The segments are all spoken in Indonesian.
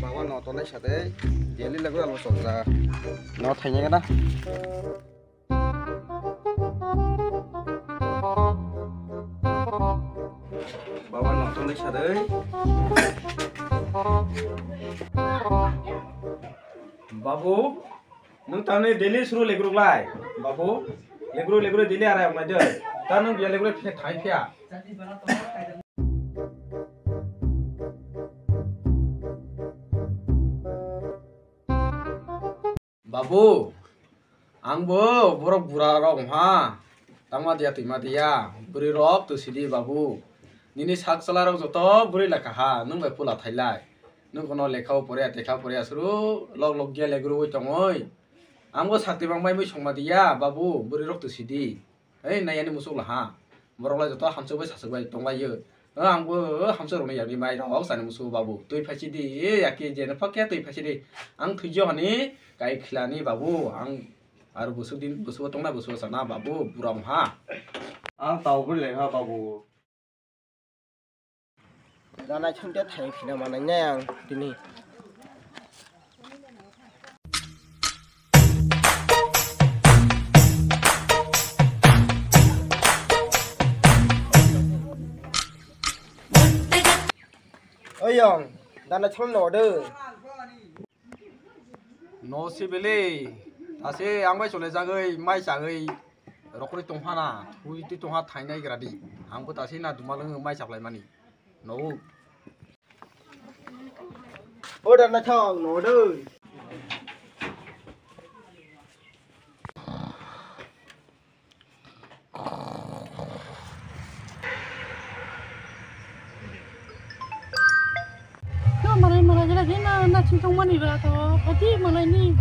Bawa nontonnya sate, jadi lagu lalu soalnya, nontonnya kan ah. Bawa nontonnya sate. Babu, nung tane daily suruh legro lai. Babu, legro daily arah yang aja. Tanung dia legro phe thai phya. Babu, angbo borok bura rok ha. Tangma dia, buri rok tu sidi babu. Nini sak salah rok joto buri laka ha, nung bai pula thai lai. Nung kono lekau pore asuru log gia legro woi tongoi. Angbo sakti bang bai moi songma dia babu buri rok tu sidi. Hei nayani musuk lah ha. Borok lai joto hamsuk bai sasuk bai tongbai ye. Angbo hamsuk rok yani mai rok sani musuk babu. Tui phaisi di yaki jene fakya tui phaisi di. Ang thujo hani kai khilani babu ang aru busuk tongna busuk sana babu buram ha. Ang tahu boleh ha babu. Dana chuntia thai phina mananya yang tini. Oyong, dana chun order. No si beli. Ase ang bai sole jagai mai jagai rokri tongphana thui ti tongha thainai gradi. Ang ko tasi na dumalung mai saplai mani. No. Oh dana chong order. Malay lagi na cintong mani lah toh, pati malay ni.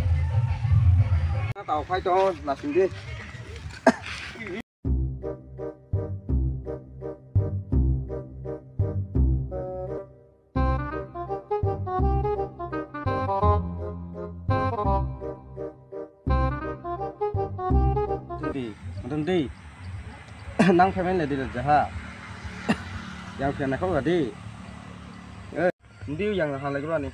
Tahu phải cho là xin đi. Đi, năng phải là đi được ha. Yang phiền này không là đi. Đi yang hàng này các bạn này.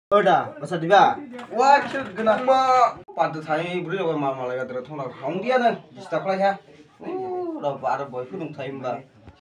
Oda, masa diba? Wah, kira genang mah pantu thai beri orang malah lagi terus thong lah. Hong dia nih, distak lah ya. Udah ada boy, kudu thai mbak.